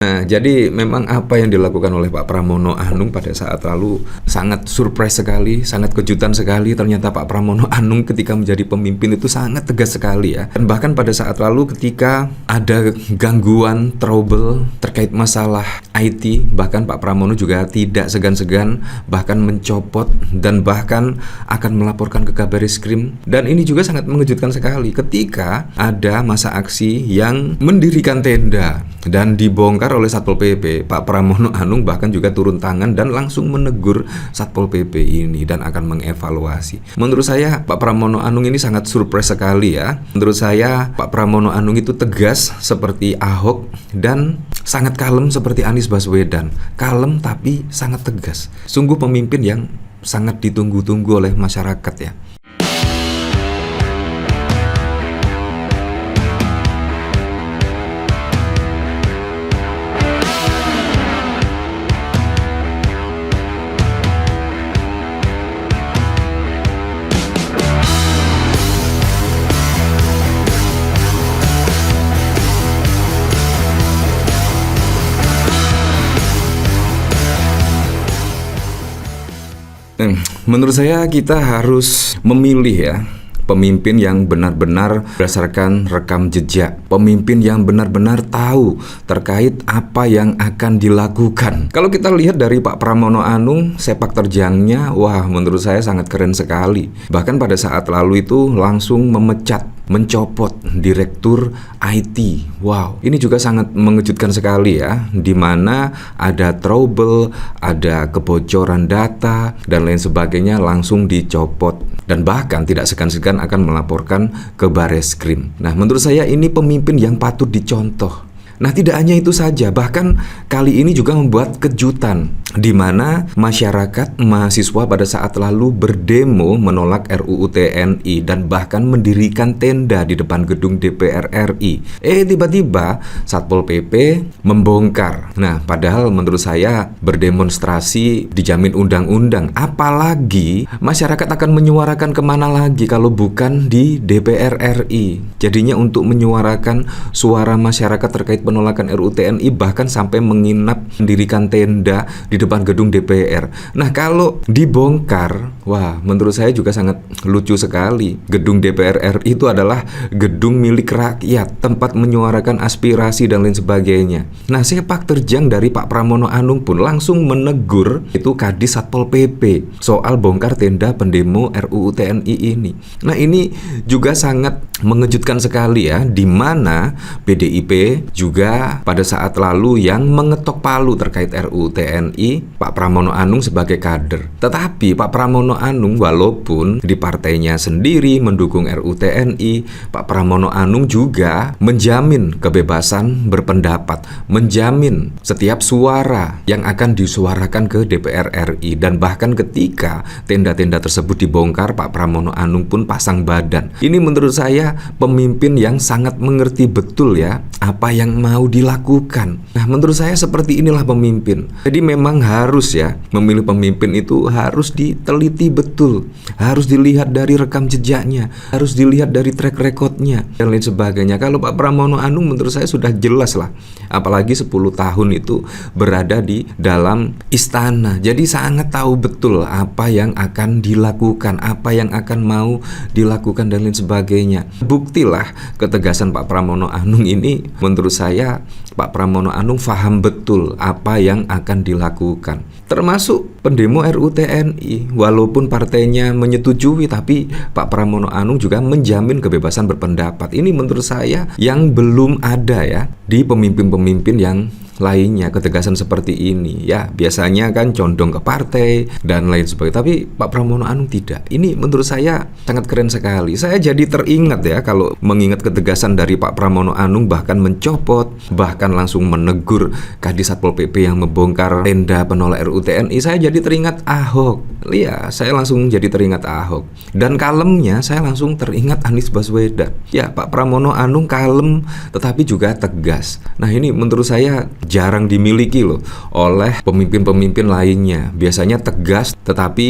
Nah, jadi memang apa yang dilakukan oleh Pak Pramono Anung pada saat lalu sangat surprise sekali, sangat kejutan sekali. Ternyata Pak Pramono Anung ketika menjadi pemimpin itu sangat tegas sekali ya. Dan bahkan pada saat lalu ketika ada gangguan, trouble terkait masalah IT, bahkan Pak Pramono juga tidak segan-segan bahkan mencopot dan bahkan akan melaporkan ke Kabarisskrim. Dan ini juga sangat mengejutkan sekali ketika ada masa aksi yang mendirikan tenda dan dibongkar oleh Satpol PP. Pak Pramono Anung bahkan juga turun tangan dan langsung menegur Satpol PP ini dan akan mengevaluasi. Menurut saya Pak Pramono Anung ini sangat surprise sekali ya. Menurut saya Pak Pramono Anung itu tegas seperti Ahok dan sangat kalem seperti Anies Baswedan. Kalem tapi sangat tegas. Sungguh pemimpin yang sangat ditunggu-tunggu oleh masyarakat ya. Menurut saya kita harus memilih ya pemimpin yang benar-benar berdasarkan rekam jejak, pemimpin yang benar-benar tahu terkait apa yang akan dilakukan. Kalau kita lihat dari Pak Pramono Anung, sepak terjangnya, wah menurut saya sangat keren sekali. Bahkan pada saat lalu itu langsung mencopot direktur IT. Wow, ini juga sangat mengejutkan sekali ya, di mana ada trouble, ada kebocoran data dan lain sebagainya langsung dicopot dan bahkan tidak segan-segan akan melaporkan ke Baresskrim. Nah, menurut saya ini pemimpin yang patut dicontoh. Nah, tidak hanya itu saja, bahkan kali ini juga membuat kejutan di mana masyarakat mahasiswa pada saat lalu berdemo menolak RUU TNI dan bahkan mendirikan tenda di depan gedung DPR RI. Tiba-tiba Satpol PP membongkar. Nah, padahal menurut saya berdemonstrasi dijamin undang-undang. Apalagi masyarakat akan menyuarakan kemana lagi kalau bukan di DPR RI. Jadinya untuk menyuarakan suara masyarakat terkait penolakan RUU TNI bahkan sampai menginap mendirikan tenda di depan gedung DPR. Nah, kalau dibongkar, wah menurut saya juga sangat lucu sekali. Gedung DPR RI itu adalah gedung milik rakyat, tempat menyuarakan aspirasi dan lain sebagainya. Nah, sepak terjang dari Pak Pramono Anung pun langsung menegur itu Kadis Satpol PP soal bongkar tenda pendemo RUU TNI ini. Nah, ini juga sangat mengejutkan sekali ya, di mana PDIP juga pada saat lalu yang mengetok palu terkait RUU TNI, Pak Pramono Anung sebagai kader. Tetapi Pak Pramono Anung walaupun di partainya sendiri mendukung RUU TNI, Pak Pramono Anung juga menjamin kebebasan berpendapat, menjamin setiap suara yang akan disuarakan ke DPR RI. Dan bahkan ketika tenda-tenda tersebut dibongkar, Pak Pramono Anung pun pasang badan. Ini menurut saya pemimpin yang sangat mengerti betul ya apa yang mau dilakukan. Nah, menurut saya seperti inilah pemimpin. Jadi memang harus ya, memilih pemimpin itu harus diteliti betul, harus dilihat dari rekam jejaknya, harus dilihat dari track recordnya dan lain sebagainya. Kalau Pak Pramono Anung menurut saya sudah jelas lah, apalagi 10 tahun itu berada di dalam istana, jadi sangat tahu betul apa yang akan dilakukan, apa yang akan mau dilakukan dan lain sebagainya. Buktilah ketegasan Pak Pramono Anung ini, menurut saya Pak Pramono Anung paham betul apa yang akan dilakukan. Termasuk pendemo RUU TNI, walaupun partainya menyetujui, tapi Pak Pramono Anung juga menjamin kebebasan berpendapat. Ini menurut saya yang belum ada ya di pemimpin-pemimpin yang lainnya, ketegasan seperti ini ya. Biasanya kan condong ke partai dan lain sebagainya, tapi Pak Pramono Anung tidak. Ini menurut saya sangat keren sekali. Saya jadi teringat ya kalau mengingat ketegasan dari Pak Pramono Anung, bahkan mencopot, bahkan langsung menegur Kadis Satpol PP yang membongkar tenda penolak RUU TNI. Saya jadi teringat Ahok. Iya, saya langsung jadi teringat Ahok. Dan kalemnya saya langsung teringat Anies Baswedan. Ya, Pak Pramono Anung kalem tetapi juga tegas. Nah, ini menurut saya jarang dimiliki loh oleh pemimpin-pemimpin lainnya. Biasanya tegas tetapi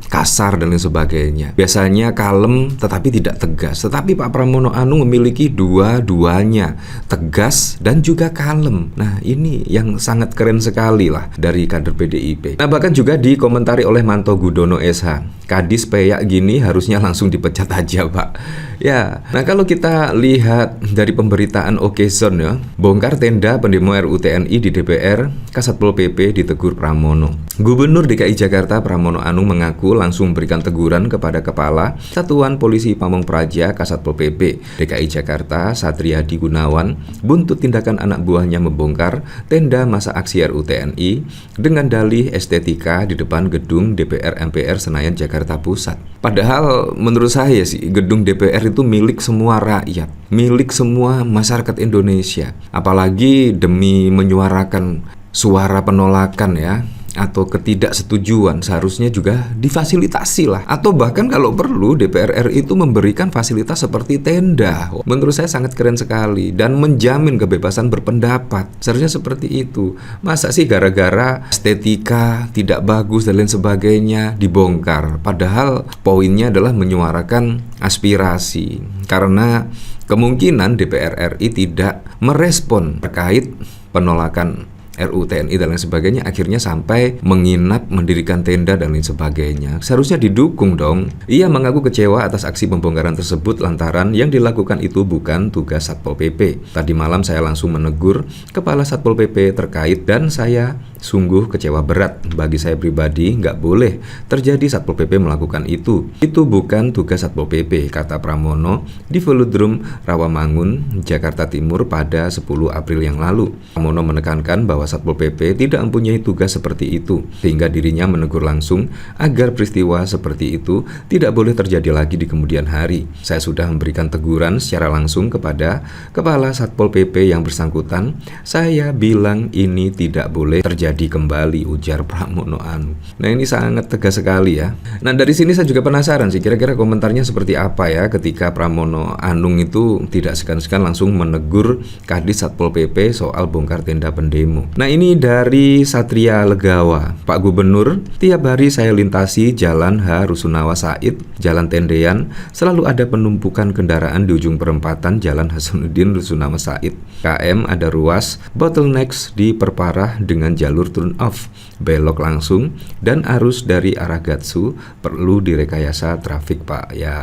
kasar dan lain sebagainya. Biasanya kalem tetapi tidak tegas. Tetapi Pak Pramono Anung memiliki dua-duanya, tegas dan juga kalem. Nah, ini yang sangat keren sekali lah dari kader PDIP. Nah, bahkan juga dikomentari oleh Manto Gudono SH. Kadis peyak gini harusnya langsung dipecat aja, Pak. Ya, nah kalau kita lihat dari pemberitaan Occasion ya, bongkar tenda pendemo RUU TNI di DPR, Kasatpol PP ditegur Pramono. Gubernur DKI Jakarta Pramono Anung mengaku langsung memberikan teguran kepada Kepala Satuan Polisi Pamong Praja Kasatpol PP DKI Jakarta Satriadi Gunawan buntut tindakan anak buahnya membongkar tenda masa aksi RUU TNI dengan dalih estetika di depan gedung DPR MPR Senayan Jakarta Pusat. Padahal menurut saya sih gedung DPR itu milik semua rakyat, milik semua masyarakat Indonesia. Apalagi demi menyuarakan suara penolakan ya atau ketidaksetujuan seharusnya juga difasilitasi lah, atau bahkan kalau perlu DPR RI itu memberikan fasilitas seperti tenda. Menurut saya sangat keren sekali dan menjamin kebebasan berpendapat. Seharusnya seperti itu. Masa sih gara-gara estetika tidak bagus dan lain sebagainya dibongkar, padahal poinnya adalah menyuarakan aspirasi. Karena kemungkinan DPR RI tidak merespon terkait penolakan RUU TNI dan lain sebagainya, akhirnya sampai menginap, mendirikan tenda dan lain sebagainya. Seharusnya didukung dong. Ia mengaku kecewa atas aksi pembongkaran tersebut lantaran yang dilakukan itu bukan tugas Satpol PP. Tadi malam saya langsung menegur Kepala Satpol PP terkait dan saya sungguh kecewa berat. Bagi saya pribadi nggak boleh terjadi Satpol PP melakukan itu. Itu bukan tugas Satpol PP, kata Pramono di Velodrome Rawamangun, Jakarta Timur pada 10 April yang lalu. Pramono menekankan bahwa Satpol PP tidak mempunyai tugas seperti itu, sehingga dirinya menegur langsung agar peristiwa seperti itu tidak boleh terjadi lagi di kemudian hari. Saya sudah memberikan teguran secara langsung kepada Kepala Satpol PP yang bersangkutan. Saya bilang ini tidak boleh terjadi kembali, ujar Pramono Anung. Nah, ini sangat tegas sekali ya. Nah, dari sini saya juga penasaran sih kira-kira komentarnya seperti apa ya ketika Pramono Anung itu tidak segan-segan langsung menegur Kadis Satpol PP soal bongkar tenda pendemo. Nah, ini dari Satria Legawa. Pak Gubernur, tiap hari saya lintasi Jalan H. Rusunawa Said, Jalan Tendean, selalu ada penumpukan kendaraan di ujung perempatan Jalan Hasanuddin Rusunawa Said. KM ada ruas, bottlenecks diperparah dengan jalur turn off, belok langsung, dan arus dari arah Gatsu perlu direkayasa trafik, Pak. Ya,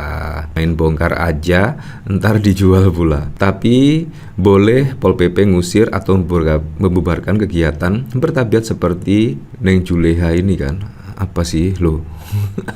main bongkar aja, ntar dijual pula. Tapi boleh Pol PP ngusir atau membubarkan kegiatan bertabiat seperti Neng Juleha ini kan. Apa sih lo?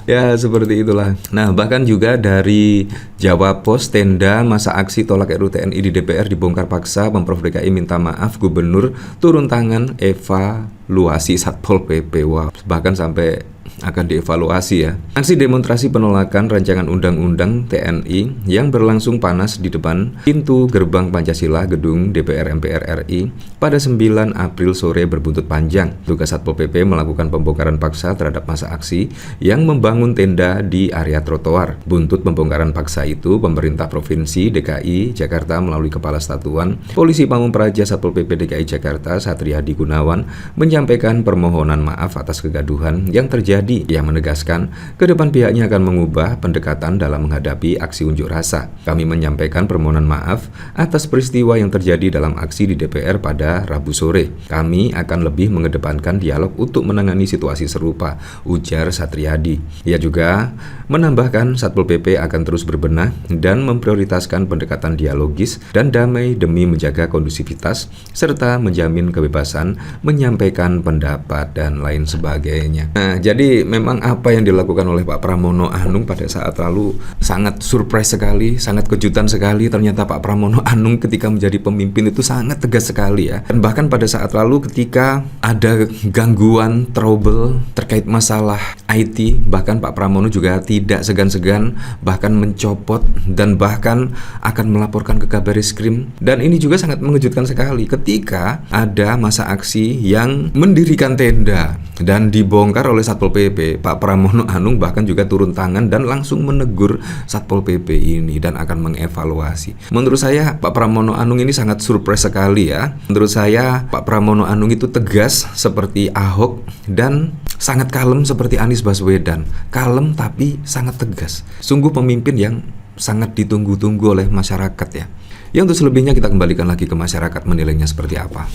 Ya seperti itulah. Nah, bahkan juga dari Jawa Pos, tenda masa aksi tolak RUU TNI di DPR dibongkar paksa. Pemprov DKI minta maaf, Gubernur turun tangan evaluasi Satpol PP. Wah, bahkan sampai akan dievaluasi ya. Aksi demonstrasi penolakan rancangan undang-undang TNI yang berlangsung panas di depan pintu gerbang Pancasila gedung DPR MPR RI pada 9 April sore berbuntut panjang. Tugas Satpol PP melakukan pembongkaran paksa terhadap masa aksi yang membangun tenda di area trotoar. Buntut pembongkaran paksa itu, pemerintah Provinsi DKI Jakarta melalui Kepala Satuan Polisi Pamong Praja Satpol PP DKI Jakarta Satriadi Gunawan menyampaikan permohonan maaf atas kegaduhan yang terjadi. Yang menegaskan ke depan pihaknya akan mengubah pendekatan dalam menghadapi aksi unjuk rasa. Kami menyampaikan permohonan maaf atas peristiwa yang terjadi dalam aksi di DPR pada Rabu sore. Kami akan lebih mengedepankan dialog untuk menangani situasi serupa, ujar Satriadi. Ia juga menambahkan Satpol PP akan terus berbenah dan memprioritaskan pendekatan dialogis dan damai demi menjaga kondusivitas serta menjamin kebebasan menyampaikan pendapat dan lain sebagainya. Nah, jadi memang apa yang dilakukan oleh Pak Pramono Anung pada saat lalu sangat surprise sekali, sangat kejutan sekali. Ternyata Pak Pramono Anung ketika menjadi pemimpin itu sangat tegas sekali ya. Dan bahkan pada saat lalu ketika ada gangguan, trouble terkait masalah IT, bahkan Pak Pramono juga tidak segan-segan bahkan mencopot dan bahkan akan melaporkan ke Kabarisskrim. Dan ini juga sangat mengejutkan sekali ketika ada masa aksi yang mendirikan tenda dan dibongkar oleh Satpol PP. Pak Pramono Anung bahkan juga turun tangan dan langsung menegur Satpol PP ini dan akan mengevaluasi. Menurut saya Pak Pramono Anung ini sangat surprise sekali ya. Menurut saya Pak Pramono Anung itu tegas seperti Ahok dan sangat kalem seperti Anies Baswedan. Kalem tapi sangat tegas. Sungguh pemimpin yang sangat ditunggu-tunggu oleh masyarakat ya. Ya, untuk selebihnya kita kembalikan lagi ke masyarakat menilainya seperti apa.